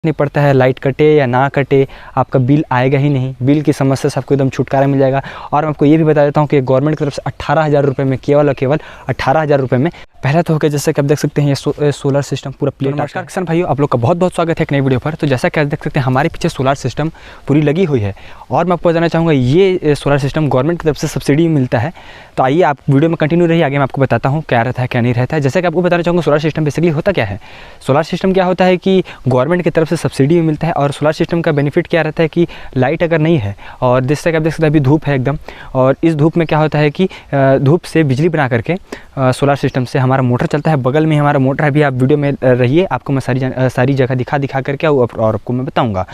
नहीं पड़ता है, लाइट कटे या ना कटे आपका बिल आएगा ही नहीं। बिल की समस्या से आपको एकदम छुटकारा मिल जाएगा। और मैं आपको ये भी बता देता हूँ कि गवर्नमेंट की तरफ से 18,000 रुपये में, केवल और केवल 18,000 रुपये में पहला तो हो गया। जैसे कि आप देख सकते हैं ये सोलर सिस्टम पूरा प्लेट। नमस्कार किसान भाइयों, आप लोग का बहुत बहुत स्वागत है एक नई वीडियो पर। तो जैसा कि आप देख सकते हैं हमारे पीछे सोलर सिस्टम पूरी लगी हुई है। और मैं आपको बताना चाहूँगा ये सोलर सिस्टम गवर्नमेंट की तरफ से सब्सिडी मिलता है। तो आइए आप वीडियो में कंटिन्यू रहिए, आगे मैं आपको बताता हूँ क्या रहता है क्या नहीं रहता है। जैसे कि आपको बताना चाहूँगा सोलर सिस्टम बेसिकली होता क्या है। सोलर सिस्टम क्या होता है कि गवर्नमेंट की तरफ से सब्सिडी भी मिलता है। और सोलर सिस्टम का बेनिफिट क्या रहता है कि लाइट अगर नहीं है और जैसे कि आप देख सकते हैं अभी धूप है एकदम, और इस धूप में क्या होता है कि धूप से बिजली बना करके सोलर सिस्टम से हमारा मोटर चलता है। बगल में हमारा मोटर है। अभी आप वीडियो में रहिए, आपको मैं सारी जगह दिखा करके और आपको मैं बताऊंगा।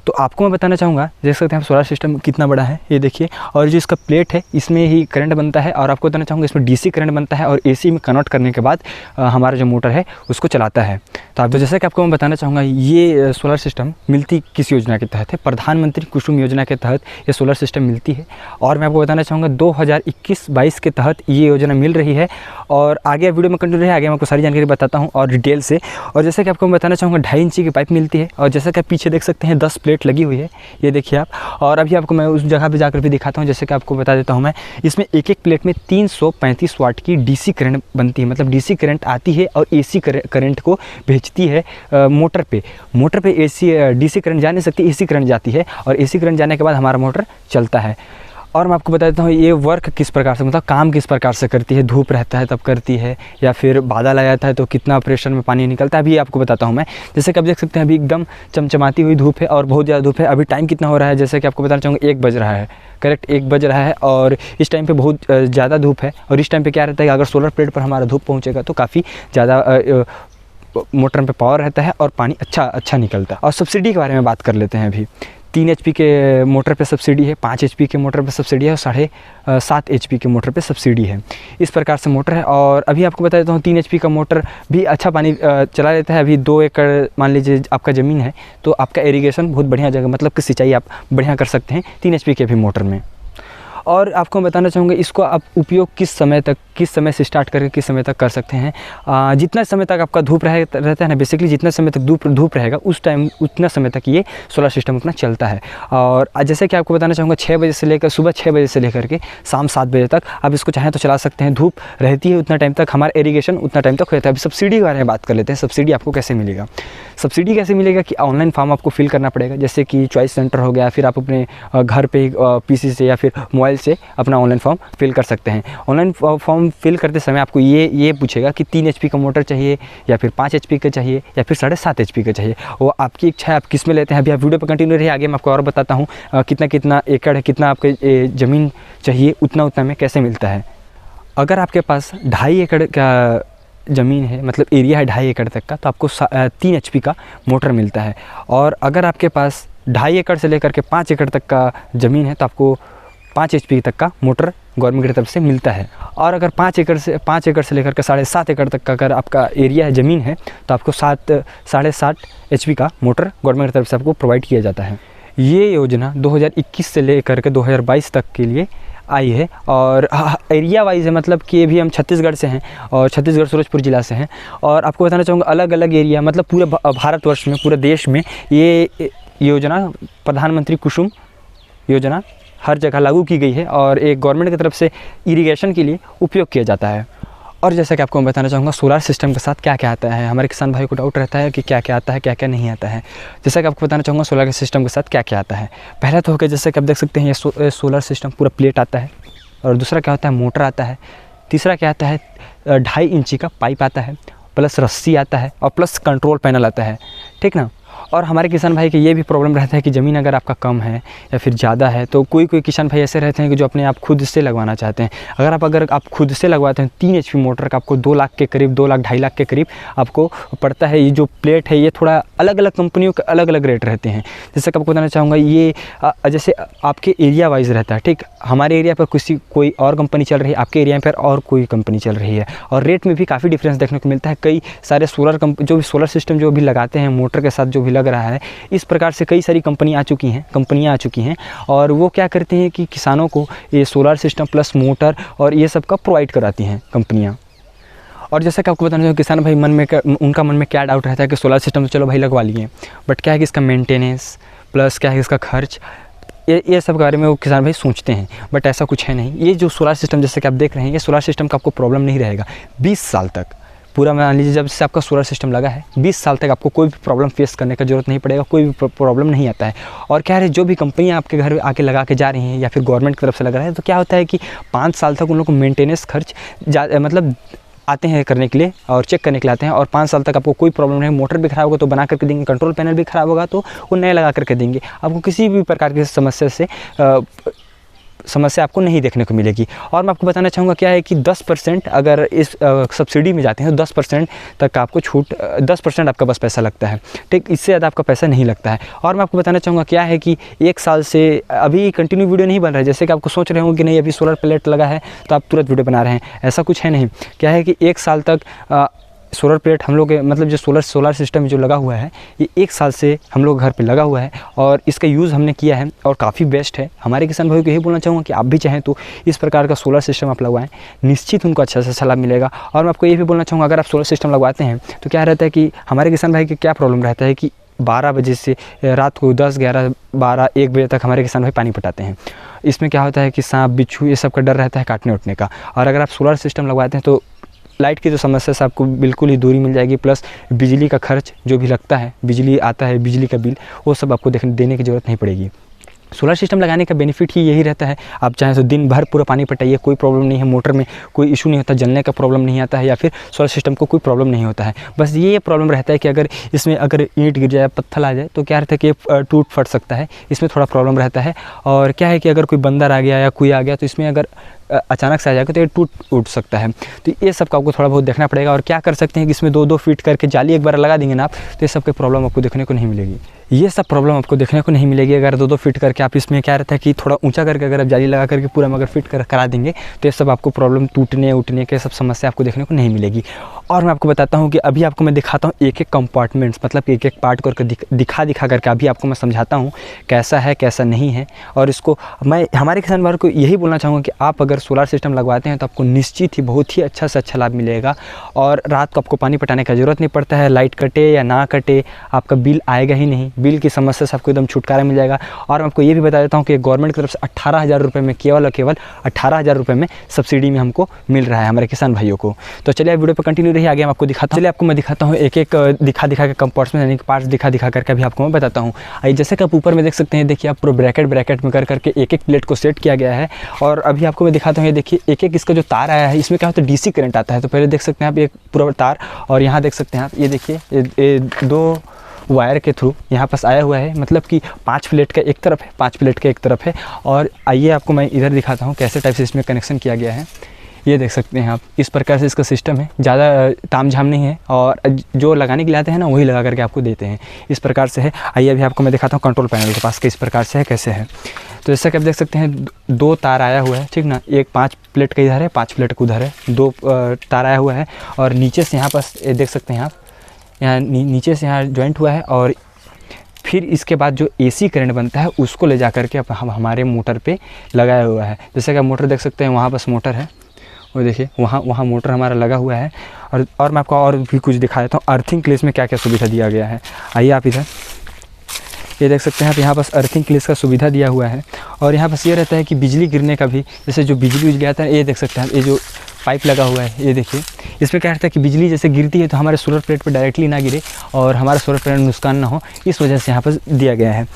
तो आपको मैं बताना चाहूँगा, देख सकते हैं सोलर सिस्टम कितना बड़ा है, ये देखिए। और जो इसका प्लेट है इसमें ही करंट बनता है। और आपको बताना चाहूँगा इसमें डीसी करंट बनता है और एसी में कन्वर्ट करने के बाद हमारा जो मोटर है उसको चलाता है। तो आप जैसे कि आपको मैं बताना चाहूँगा ये सोलर सिस्टम मिलती किस योजना के तहत है। प्रधानमंत्री कुसुम योजना के तहत ये सोलर सिस्टम मिलती है। और मैं आपको बताना चाहूँगा 2021-22 के तहत ये योजना मिल रही है। और आगे वीडियो में कंटिन्यू रहे, आगे मैं आपको सारी जानकारी बताता हूँ और डिटेल से। और जैसे कि आपको मैं बताना चाहूँगा 2.5 इंची की पाइप मिलती है। और जैसा कि आप पीछे देख सकते हैं 10 प्लेट लगी हुई है, ये देखिए आप। और अभी आपको मैं उस जगह पे जाकर भी दिखाता हूँ। जैसे कि आपको बता देता हूँ मैं, इसमें एक एक प्लेट में 335 वाट की डीसी करंट बनती है। मतलब डीसी करंट आती है और एसी करंट को भेजती है मोटर पे एसी डीसी करंट जा नहीं सकती, एसी करंट जाती है। और एसी करंट जाने के बाद हमारा मोटर चलता है। और मैं आपको बता देता हूँ ये वर्क किस प्रकार से, मतलब काम किस प्रकार से करती है। धूप रहता है तब करती है, या फिर बादल आ जाता है तो कितना प्रेशर में पानी निकलता है, अभी आपको बताता हूँ मैं। जैसे कि आप देख सकते हैं अभी एकदम चमचमाती हुई धूप है और बहुत ज़्यादा धूप है। अभी टाइम कितना हो रहा है, जैसे कि आपको बताना चाहूँगा 1 बज रहा है, करेक्ट 1 बज रहा है। और इस टाइम पे बहुत ज़्यादा धूप है। और इस टाइम पे क्या रहता है कि अगर सोलर प्लेट पर हमारा धूप पहुँचेगा तो काफ़ी ज़्यादा मोटर पे पावर रहता है और पानी अच्छा निकलता है। और सब्सिडी के बारे में बात कर लेते हैं। अभी 3 HP के मोटर पे सब्सिडी है, 5 HP के मोटर पे सब्सिडी है और 7.5 HP के मोटर पे सब्सिडी है। इस प्रकार से मोटर है। और अभी आपको बता देता हूँ 3 HP का मोटर भी अच्छा पानी चला लेता है। अभी 2 एकड़ मान लीजिए आपका ज़मीन है तो आपका इरिगेशन बहुत बढ़िया जगह, मतलब कि सिंचाई आप बढ़िया कर सकते हैं 3 HP के भी मोटर में। और आपको मैं बताना चाहूँगा इसको आप उपयोग किस समय से स्टार्ट करके किस समय तक कर सकते हैं। जितना समय तक आपका धूप रहता है ना, बेसिकली जितना समय तक धूप रहेगा उतना समय तक ये सोलर सिस्टम अपना चलता है। और जैसे कि आपको बताना चाहूँगा 6 बजे से लेकर सुबह 6 बजे से लेकर के शाम 7 बजे तक आप इसको चाहें तो चला सकते हैं। धूप रहती है उतना टाइम तक, हमारा इरीगेशन उतना टाइम तक होता है। अभी सब्सिडी के बारे में बात कर लेते हैं। सब्सिडी आपको कैसे मिलेगा। सब्सिडी कैसे मिलेगा कि ऑनलाइन फॉर्म आपको फिल करना पड़ेगा, जैसे कि चॉइस सेंटर हो गया, फिर आप अपने घर पे PC से या फिर मोबाइल से अपना ऑनलाइन फॉर्म फिल कर सकते हैं। ऑनलाइन फॉर्म फिल करते समय आपको ये पूछेगा कि 3 HP का मोटर चाहिए या फिर 5 HP का चाहिए या फिर 7.5 HP का चाहिए। वो आपकी इच्छा है, आप किस में लेते हैं। अभी आप वीडियो पर कंटिन्यू रहिए, आगे मैं आपको और बताता हूँ कितना एकड़ है, कितना आपके ज़मीन चाहिए, उतना में कैसे मिलता है। अगर आपके पास 2.5 एकड़ का ज़मीन है, मतलब एरिया है 2.5 एकड़ तक का, तो आपको 3 HP का मोटर मिलता है। और अगर आपके पास 2.5 एकड़ से लेकर के 5 एकड़ तक का ज़मीन है तो आपको 5 HP तक का मोटर गवर्नमेंट की तरफ से मिलता है। और अगर 5 एकड़ से लेकर के 7.5 एकड़ तक का अगर आपका एरिया है, ज़मीन है, तो आपको 7.5 HP का मोटर गवर्नमेंट की तरफ से आपको प्रोवाइड किया जाता है। ये योजना 2021 से लेकर के 2022 तक के लिए आई है। और एरिया वाइज है, मतलब कि ये भी हम छत्तीसगढ़ से हैं और छत्तीसगढ़ सूरजपुर ज़िला से हैं। और आपको बताना चाहूँगा अलग अलग एरिया, मतलब पूरे भारतवर्ष में, पूरे देश में ये योजना प्रधानमंत्री कुसुम योजना हर जगह लागू की गई है। और एक गवर्नमेंट की तरफ से इरिगेशन के लिए उपयोग किया जाता है। और जैसा कि आपको मैं बताना चाहूँगा सोलर सिस्टम के साथ क्या क्या आता है। हमारे किसान भाई को डाउट रहता है कि क्या क्या आता है, क्या क्या नहीं आता है। जैसा कि आपको बताना चाहूँगा सोलर सिस्टम के साथ क्या क्या आता है। पहला तो होकर जैसे कि आप देख सकते हैं ये सोलर सिस्टम पूरा प्लेट आता है। और दूसरा क्या होता है, मोटर आता है। तीसरा क्या आता है, 2.5 इंची का पाइप आता है, प्लस रस्सी आता है और प्लस कंट्रोल पैनल आता है, ठीक ना। और हमारे किसान भाई के ये भी प्रॉब्लम रहता है कि ज़मीन अगर आपका कम है या फिर ज़्यादा है, तो कोई किसान भाई ऐसे रहते हैं कि जो अपने आप खुद से लगवाना चाहते हैं। अगर आप खुद से लगवाते हैं 3 HP मोटर का आपको 2 लाख के करीब, 2 लाख 2.5 लाख के करीब आपको पड़ता है। ये जो प्लेट है ये थोड़ा अलग अलग कंपनियों के अलग अलग रेट रहते हैं। जैसे कि आपको बताना चाहूँगा ये जैसे आपके एरिया वाइज रहता है, ठीक। हमारे एरिया पर कोई और कंपनी चल रही है, आपके एरिया पर और कोई कंपनी चल रही है। और रेट में भी काफ़ी डिफरेंस देखने को मिलता है। कई सारे जो भी सोलर सिस्टम जो भी लगाते हैं मोटर के साथ जो भी लग रहा है, इस प्रकार से कई सारी कंपनियां आ चुकी हैं। और वो क्या करती हैं कि किसानों को ये सोलर सिस्टम प्लस मोटर और ये सब का प्रोवाइड कराती हैं कंपनियां। और जैसा कि आपको बताना चाहिए किसान भाई उनका मन में क्या डाउट रहता है कि सोलर सिस्टम तो चलो भाई लगवा लिए, बट क्या है कि इसका मेंटेनेंस प्लस क्या है इसका खर्च, ये सब के बारे में वो किसान भाई सोचते हैं। बट ऐसा कुछ है नहीं। ये जो सोलर सिस्टम जैसे कि आप देख रहे हैं, ये सोलर सिस्टम का आपको प्रॉब्लम नहीं रहेगा 20 साल तक। पूरा मान लीजिए जब से आपका सोलर सिस्टम लगा है 20 साल तक आपको कोई भी प्रॉब्लम फेस करने का ज़रूरत नहीं पड़ेगा, कोई भी प्रॉब्लम नहीं आता है। और क्या है, जो भी कंपनियां आपके घर आके लगा के जा रही हैं या फिर गवर्नमेंट की तरफ से लगा रहा है, तो क्या होता है कि 5 साल तक उन लोग को मेंटेनेंस खर्च मतलब आते हैं करने के लिए और चेक करने के लिए आते हैं, और 5 साल तक आपको कोई प्रॉब्लम नहीं। मोटर भी ख़राब होगा तो बना करके देंगे, कंट्रोल पैनल भी ख़राब होगा तो वो नया लगा करके देंगे। आपको किसी भी प्रकार की समस्या आपको नहीं देखने को मिलेगी। और मैं आपको बताना चाहूँगा क्या है कि 10% अगर इस सब्सिडी में जाते हैं तो 10% तक आपको छूट, 10% आपका बस पैसा लगता है, ठीक, इससे ज़्यादा आपका पैसा नहीं लगता है। और मैं आपको बताना चाहूँगा क्या है कि 1 साल से अभी कंटिन्यू वीडियो नहीं बन रहा है, जैसे कि आपको सोच रहे होंगे कि नहीं अभी सोलर प्लेट लगा है तो आप तुरंत वीडियो बना रहे हैं, ऐसा कुछ है नहीं। क्या है कि 1 साल तक सोलर प्लेट हम लोग मतलब जो सोलर सिस्टम जो लगा हुआ है ये 1 साल से हम लोग घर पे लगा हुआ है और इसका यूज़ हमने किया है और काफ़ी बेस्ट है। हमारे किसान भाइयों को यही बोलना चाहूँगा कि आप भी चाहें तो इस प्रकार का सोलर सिस्टम आप लगवाएं, निश्चित उनको अच्छा सा लाभ मिलेगा। और मैं आपको ये भी बोलना चाहूँगा अगर आप सोलर सिस्टम लगवाते हैं तो क्या रहता है कि हमारे किसान भाई के क्या प्रॉब्लम रहता है कि 12 बजे से रात को 10, 11, 12, 1 बजे तक हमारे किसान भाई पानी पटाते हैं। इसमें क्या होता है कि सांप, बिच्छू ये सब का डर रहता है काटने उठने का। और अगर आप सोलर सिस्टम लगवाते हैं तो लाइट की जो समस्या से आपको बिल्कुल ही दूरी मिल जाएगी, प्लस बिजली का खर्च जो भी लगता है, बिजली आता है, बिजली का बिल, वो सब आपको देने की ज़रूरत नहीं पड़ेगी। सोलर सिस्टम लगाने का बेनिफिट ही यही रहता है, आप चाहें तो दिन भर पूरा पानी पटाइए, कोई प्रॉब्लम नहीं है, मोटर में कोई इशू नहीं होता, जलने का प्रॉब्लम नहीं आता है या फिर सोलर सिस्टम को कोई प्रॉब्लम नहीं होता है। बस ये प्रॉब्लम रहता है कि अगर इसमें अगर ईंट गिर जाए, पत्थर आ जाए तो क्या रहता है कि ये टूट फट सकता है, इसमें थोड़ा प्रॉब्लम रहता है। और क्या है कि अगर कोई बंदर आ गया या कोई आ गया तो इसमें अगर अचानक से आ जाएगा तो ये टूट उठ सकता है। तो ये सब का आपको थोड़ा बहुत देखना पड़ेगा। और क्या कर सकते हैं कि इसमें 2-2 फीट करके जाली एक बार लगा देंगे ना आप, तो ये सब की प्रॉब्लम आपको देखने को नहीं मिलेगी। ये सब प्रॉब्लम आपको देखने को नहीं मिलेगी अगर 2-2 फीट करके आप इसमें क्या रहता है कि थोड़ा ऊंचा करके अगर आप जाली लगा करके पूरा अगर फिट करा देंगे तो ये सब आपको प्रॉब्लम टूटने उठने के सब समस्या आपको देखने को नहीं मिलेगी। और मैं आपको बताता हूँ कि अभी आपको मैं दिखाता हूँ एक-एक कंपार्टमेंट्स, मतलब एक-एक पार्ट करके दिखा करके अभी आपको मैं समझाता हूँ कैसा है कैसा नहीं है। और इसको मैं हमारे किसान भाइयों को यही बोलना चाहूँगा कि आप अगर सोलर सिस्टम लगवाते हैं तो आपको निश्चित ही बहुत ही अच्छा से अच्छा लाभ मिलेगा। और रात को आपको पानी पटाने का ज़रूरत नहीं पड़ता है, लाइट कटे या ना कटे आपका बिल आएगा ही नहीं, बिल की समस्या से आपको एकदम छुटकारा मिल जाएगा। और मैं आपको ये भी बता देता हूँ कि गवर्नमेंट की तरफ से 18,000 रुपये में केवल 18,000 रुपये में सब्सिडी में हमको मिल रहा है हमारे किसान भाइयों को। तो चलिए आप वीडियो पर कंटिन्यू रहिए, आगे हम आपको दिखाता हूँ। चलिए आपको मैं दिखाता हूँ एक-एक दिखा के कंपार्ट्स में यानी कि पार्ट्स दिखा करके अभी आपको मैं बताता हूँ। आइए जैसे कि आप ऊपर में देख सकते हैं, देखिए आप पूरा ब्रैकेट में करके एक-एक प्लेट को सेट किया गया है। और अभी आपको मैं दिखाता हूँ, ये देखिए एक-एक इसका जो तार आया है, इसमें क्या होता है डीसी करंट आता है। तो पहले देख सकते हैं आप एक पूरा तार, और यहाँ देख सकते हैं आप ये देखिए ये 2 वायर के थ्रू यहाँ पास आया हुआ है, मतलब कि 5 प्लेट का एक तरफ है, 5 प्लेट का एक तरफ है। और आइए आपको मैं इधर दिखाता हूँ कैसे टाइप से इसमें कनेक्शन किया गया है। ये देख सकते हैं आप, इस प्रकार से इसका सिस्टम है, ज़्यादा तामझाम नहीं है और जो लगाने के लिए आते हैं ना वही लगा करके आपको देते हैं, इस प्रकार से है। आइए अभी आपको मैं दिखाता हूँ कंट्रोल पैनल के पास किस प्रकार से है कैसे है। तो जैसा कि आप देख सकते हैं 2 तार आया हुआ है, ठीक ना, एक 5 प्लेट का इधर है, 5 प्लेट का उधर है, 2 तार आया हुआ है। और नीचे से यहाँ पास देख सकते हैं आप, यहाँ नीचे से यहाँ जॉइंट हुआ है। और फिर इसके बाद जो एसी करंट बनता है उसको ले जा करके हम हमारे मोटर पे लगाया हुआ है। जैसे कि आप मोटर देख सकते हैं, वहाँ बस मोटर है, वो देखिए वहाँ मोटर हमारा लगा हुआ है। और मैं आपको और भी कुछ दिखा देता हूँ अर्थिंग के लिए इसमें क्या क्या सुविधा दिया गया है। आइए आप इधर ये देख सकते हैं आप, यहाँ बस अर्थिंग के लिए इसका सुविधा दिया हुआ है। और यहाँ बस ये रहता है कि बिजली गिरने का भी, जैसे जो बिजली गया था, ये देख सकते हैं आप, ये जो पाइप लगा हुआ है ये देखिए, इसमें क्या रहता है कि बिजली जैसे गिरती है तो हमारे सोलर प्लेट पर डायरेक्टली ना गिरे और हमारा सोलर प्लेट में नुकसान ना हो, इस वजह से यहाँ पर दिया गया है।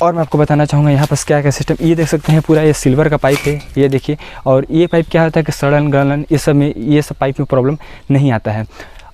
और मैं आपको बताना चाहूँगा यहाँ पर क्या क्या सिस्टम, ये देख सकते हैं पूरा ये सिल्वर का पाइप है, ये देखिए। और ये पाइप क्या होता है कि सड़न गलन ये सब पाइप में प्रॉब्लम नहीं आता है।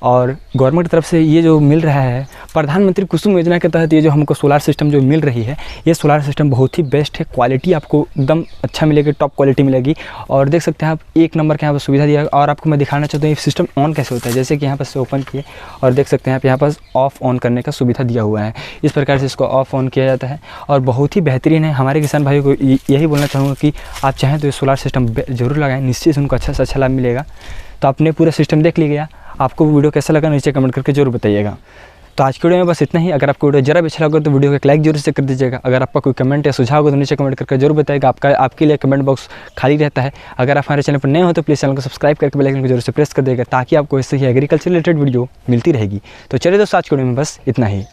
और गवर्नमेंट की तरफ से ये जो मिल रहा है प्रधानमंत्री कुसुम योजना के तहत, ये जो हमको सोलर सिस्टम जो मिल रही है, ये सोलर सिस्टम बहुत ही बेस्ट है, क्वालिटी आपको एकदम अच्छा मिलेगी, टॉप क्वालिटी मिलेगी। और देख सकते हैं आप एक नंबर के यहाँ पर सुविधा दिया। और आपको मैं दिखाना चाहता हूँ ये सिस्टम ऑन कैसे होता है। जैसे कि यहाँ पर से ओपन किए और देख सकते हैं आप यहाँ पर ऑफ़ ऑन करने का सुविधा दिया हुआ है, इस प्रकार से इसको ऑफ़ ऑन किया जाता है और बहुत ही बेहतरीन है। हमारे किसान भाइयों को यही बोलना चाहूँगा कि आप चाहें तो ये सोलर सिस्टम ज़रूर लगाएं, निश्चित उनको अच्छा से अच्छा लाभ मिलेगा। तो आपने पूरा सिस्टम देख लिया, आपको वीडियो कैसा लगा नीचे कमेंट करके ज़रूर बताइएगा। तो आज की वीडियो में बस इतना ही। अगर आपको वीडियो जरा भी अच्छा लगा तो वीडियो को एक लाइक जरूर से कर दीजिएगा। अगर आपका कोई कमेंट या सुझाव हो तो नीचे कमेंट करके जरूर बताइएगा। आपके लिए कमेंट बॉक्स खाली रहता है। अगर आप हमारे चैनल पर नए हो तो प्लीज़ चैनल को सब्सक्राइब करके बेल आइकन को जरूर से प्रेस कर देगा, ताकि आपको इससे ही एग्रीकल्चर रिलेटेड वीडियो मिलती रहेगी। तो चलिए दोस्तों, आज की वीडियो में बस इतना ही।